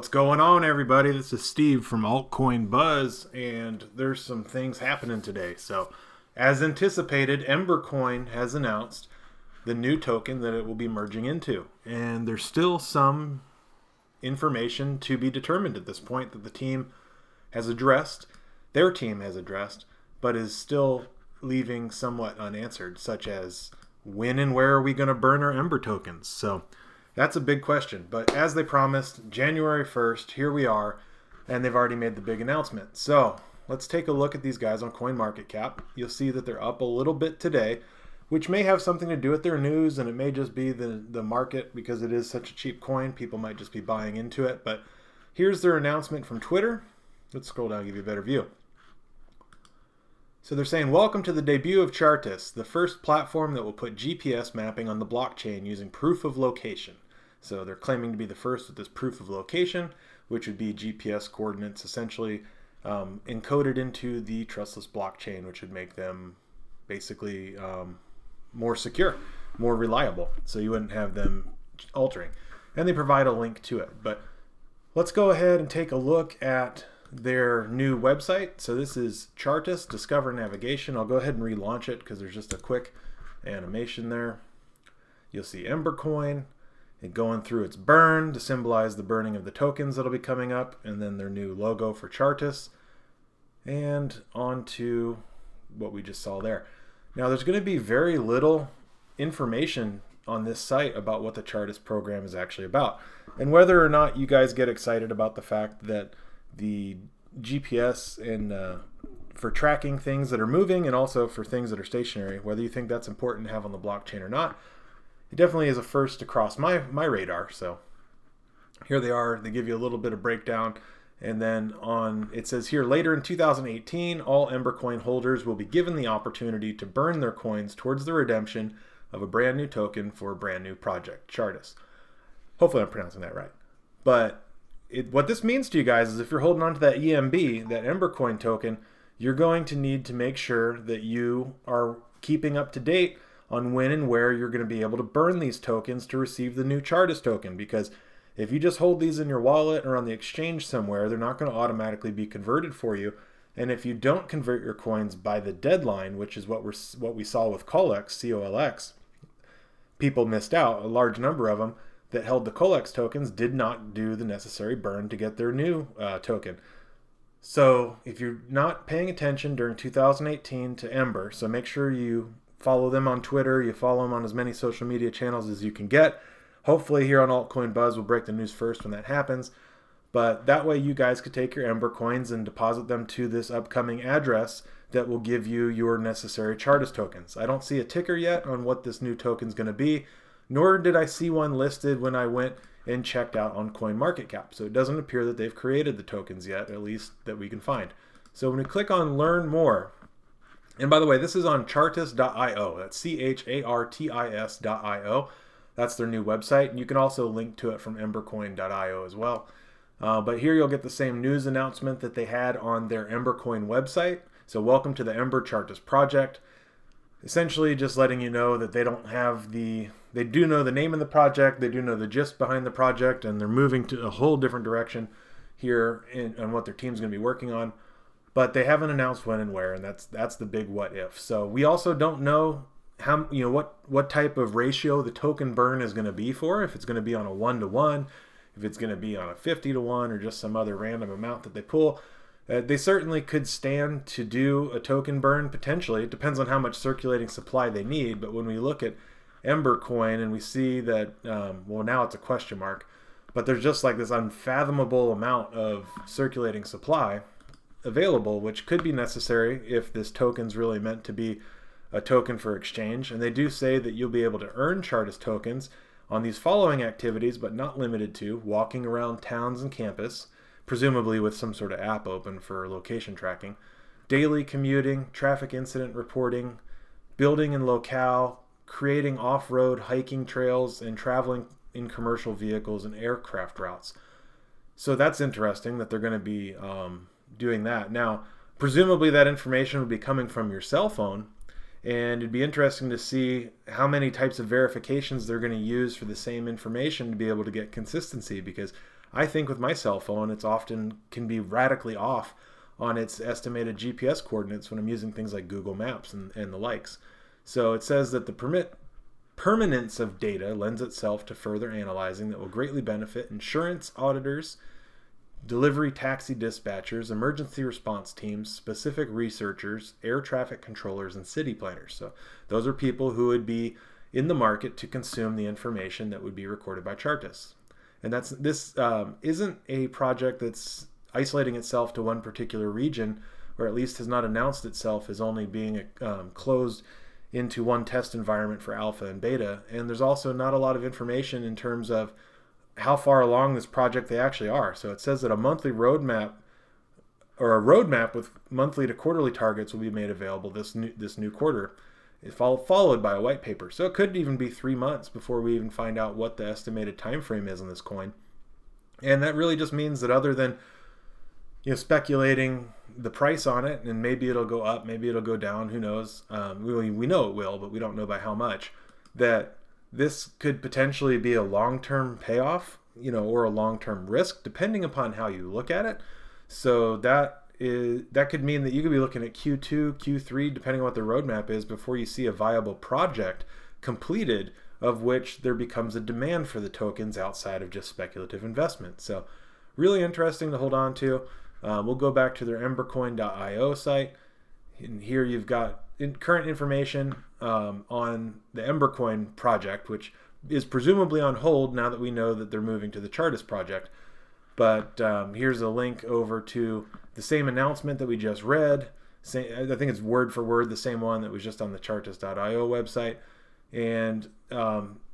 What's going on, everybody? This is Steve from AltCoin Buzz, and there's some things happening today. So, as anticipated, Embercoin has announced the new token that it will be merging into. And there's still some information to be determined at this point that the team has addressed, their team has addressed, but is still leaving somewhat unanswered, such as when and where are we going to burn our Ember tokens? So, that's a big question, but as they promised, January 1st, here we are, and they've already made the big announcement. So let's take a look at these guys on CoinMarketCap. You'll see that they're up a little bit today, which may have something to do with their news, and it may just be the market because it is such a cheap coin. People might just be buying into it, but here's their announcement from Twitter. Let's scroll down and give you a better view. So they're saying, welcome to the debut of Chártis, the first platform that will put GPS mapping on the blockchain using proof of location. So they're claiming to be the first with this proof of location, which would be GPS coordinates essentially encoded into the trustless blockchain, which would make them basically more secure, more reliable. So you wouldn't have them altering. And they provide a link to it. But let's go ahead and take a look at their new website. So this is Chártis, Discover Navigation. I'll go ahead and relaunch it because there's just a quick animation there. You'll see Embercoin, it going through its burn to symbolize the burning of the tokens that'll be coming up, and then their new logo for Chártis, and on to what we just saw there. Now there's going to be very little information on this site about what the Chártis program is actually about, and whether or not you guys get excited about the fact that the GPS and for tracking things that are moving and also for things that are stationary, whether you think that's important to have on the blockchain or not, it definitely is a first to cross my radar. So here they are. They give you a little bit of breakdown, and then it says here, later in 2018, all Embercoin holders will be given the opportunity to burn their coins towards the redemption of a brand new token for a brand new project, Chártis. Hopefully I'm pronouncing that right. But what this means to you guys is if you're holding on to that EMB, that Embercoin token, you're going to need to make sure that you are keeping up to date on when and where you're going to be able to burn these tokens to receive the new Chártis token. Because if you just hold these in your wallet or on the exchange somewhere, they're not going to automatically be converted for you. And if you don't convert your coins by the deadline, which is what we saw with Colex, C-O-L-X, people missed out. A large number of them that held the Colex tokens did not do the necessary burn to get their new token. So if you're not paying attention during 2018 to Ember, so make sure you follow them on Twitter, you follow them on as many social media channels as you can get. Hopefully here on AltCoin Buzz we'll break the news first when that happens. But that way you guys could take your Ember coins and deposit them to this upcoming address that will give you your necessary Chártis tokens. I don't see a ticker yet on what this new token is going to be, nor did I see one listed when I went and checked out on CoinMarketCap. So it doesn't appear that they've created the tokens yet, at least that we can find. So when we click on Learn More, and by the way, this is on Chártis.io. That's Chartis.io. That's their new website. And you can also link to it from Embercoin.io as well. But here you'll get the same news announcement that they had on their Embercoin website. So welcome to the Ember Chártis project. Essentially just letting you know that they don't have they do know the name of the project, they do know the gist behind the project, and they're moving to a whole different direction here on what their team's going to be working on. But they haven't announced when and where, and that's the big what if. So we also don't know how what type of ratio the token burn is going to be for, if it's going to be on a 1-to-1, if it's going to be on a 50-to-1, or just some other random amount that they pull. They certainly could stand to do a token burn, potentially. It depends on how much circulating supply they need. But when we look at Embercoin and we see that, well, now it's a question mark, but there's just like this unfathomable amount of circulating supply available, which could be necessary if this token's really meant to be a token for exchange. And they do say that you'll be able to earn Chártis tokens on these following activities, but not limited to: walking around towns and campus, presumably with some sort of app open for location tracking, daily commuting, traffic incident reporting, building in locale, creating off-road hiking trails, and traveling in commercial vehicles and aircraft routes. So that's interesting that they're going to be doing that. Now, presumably that information would be coming from your cell phone, and it'd be interesting to see how many types of verifications they're going to use for the same information to be able to get consistency, because I think with my cell phone, it's often can be radically off on its estimated GPS coordinates when I'm using things like Google Maps and the likes. So it says that the permanence of data lends itself to further analyzing that will greatly benefit insurance auditors, delivery taxi dispatchers, emergency response teams, specific researchers, air traffic controllers, and city planners. So those are people who would be in the market to consume the information that would be recorded by Chártis. And this isn't a project that's isolating itself to one particular region, or at least has not announced itself as only being closed into one test environment for alpha and beta. And there's also not a lot of information in terms of how far along this project they actually are. So it says that a monthly roadmap, or a roadmap with monthly to quarterly targets, will be made available this new quarter, followed by a white paper. So it could even be 3 months before we even find out what the estimated time frame is on this coin. And that really just means that, other than speculating the price on it, and maybe it'll go up, maybe it'll go down, who knows? We know it will, but we don't know by how much. That this could potentially be a long-term payoff, or a long-term risk, depending upon how you look at it. So that could mean that you could be looking at Q2, Q3, depending on what the roadmap is, before you see a viable project completed, of which there becomes a demand for the tokens outside of just speculative investment. So really interesting to hold on to. We'll go back to their Embercoin.io site. And here you've got current information on the Embercoin project, which is presumably on hold now that we know that they're moving to the Chártis project. But here's a link over to the same announcement that we just read. I think it's word for word the same one that was just on the Chártis.io website. And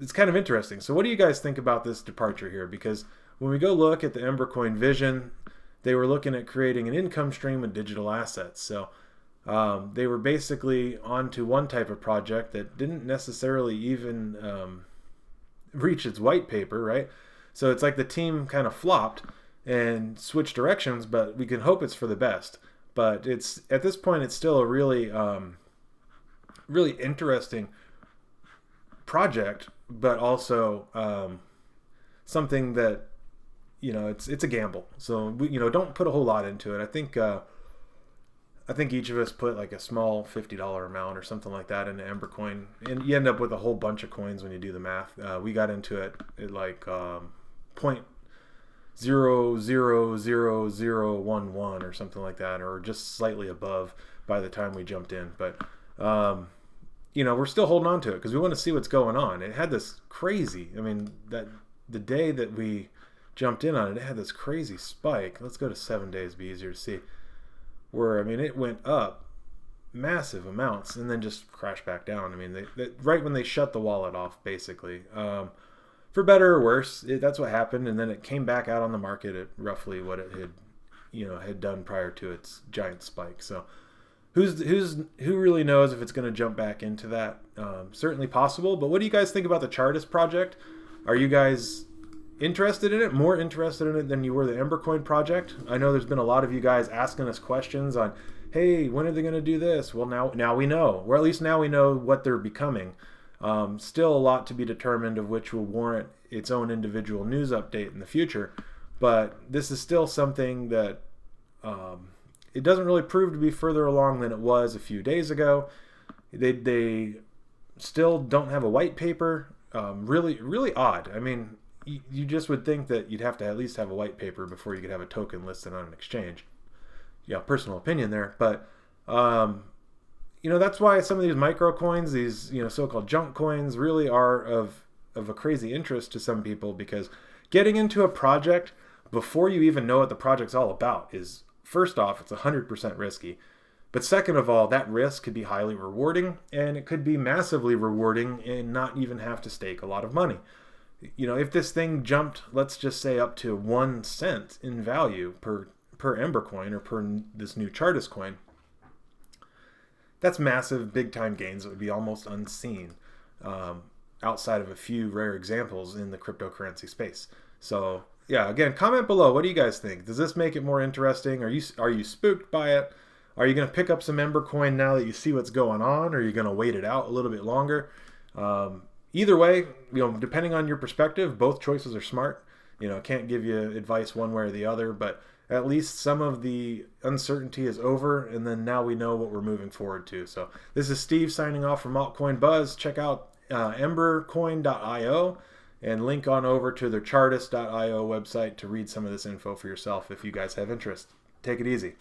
it's kind of interesting. So what do you guys think about this departure here? Because when we go look at the Embercoin vision, they were looking at creating an income stream with digital assets. So they were basically onto one type of project that didn't necessarily even reach its white paper, right? So it's like the team kind of flopped and switched directions, but we can hope it's for the best. But it's, at this point, it's still a really, really interesting project, but also something that, it's a gamble. So we, don't put a whole lot into it. I think each of us put like a small $50 amount or something like that into Embercoin, and you end up with a whole bunch of coins when you do the math. We got into it at like 0.00011 or something like that, or just slightly above by the time we jumped in. But we're still holding on to it because we want to see what's going on. It had this crazy, that the day that we jumped in on it, it had this crazy spike. Let's go to 7 days, be easier to see. Where, it went up massive amounts and then just crashed back down. They right when they shut the wallet off, basically. For better or worse, that's what happened. And then it came back out on the market at roughly what it had done prior to its giant spike. So who really knows if it's going to jump back into that? Certainly possible. But what do you guys think about the Chártis project? Are you guys interested in it, more interested in it than you were the Embercoin project? I know there's been a lot of you guys asking us questions on, hey, when are they going to do this? Well, now we know, or at least now we know what they're becoming. Still a lot to be determined of which will warrant its own individual news update in the future, but this is still something that it doesn't really prove to be further along than it was a few days ago. They still don't have a white paper. Really, really odd. You just would think that you'd have to at least have a white paper before you could have a token listed on an exchange. Yeah, personal opinion there. But, that's why some of these micro coins, these, so-called junk coins, really are of a crazy interest to some people, because getting into a project before you even know what the project's all about is, first off, it's 100% risky. But second of all, that risk could be highly rewarding, and it could be massively rewarding and not even have to stake a lot of money. If this thing jumped, let's just say, up to 1 cent in value per Embercoin, or per this new Chártis coin, that's massive, big-time gains that would be almost unseen outside of a few rare examples in the cryptocurrency space. So, yeah, again, comment below. What do you guys think? Does this make it more interesting? Are you spooked by it? Are you going to pick up some Embercoin now that you see what's going on? Or are you going to wait it out a little bit longer? Either way, depending on your perspective, both choices are smart. can't give you advice one way or the other, but at least some of the uncertainty is over, and then now we know what we're moving forward to. So this is Steve signing off from AltCoin Buzz. Check out Embercoin.io and link on over to their Chártis.io website to read some of this info for yourself if you guys have interest. Take it easy.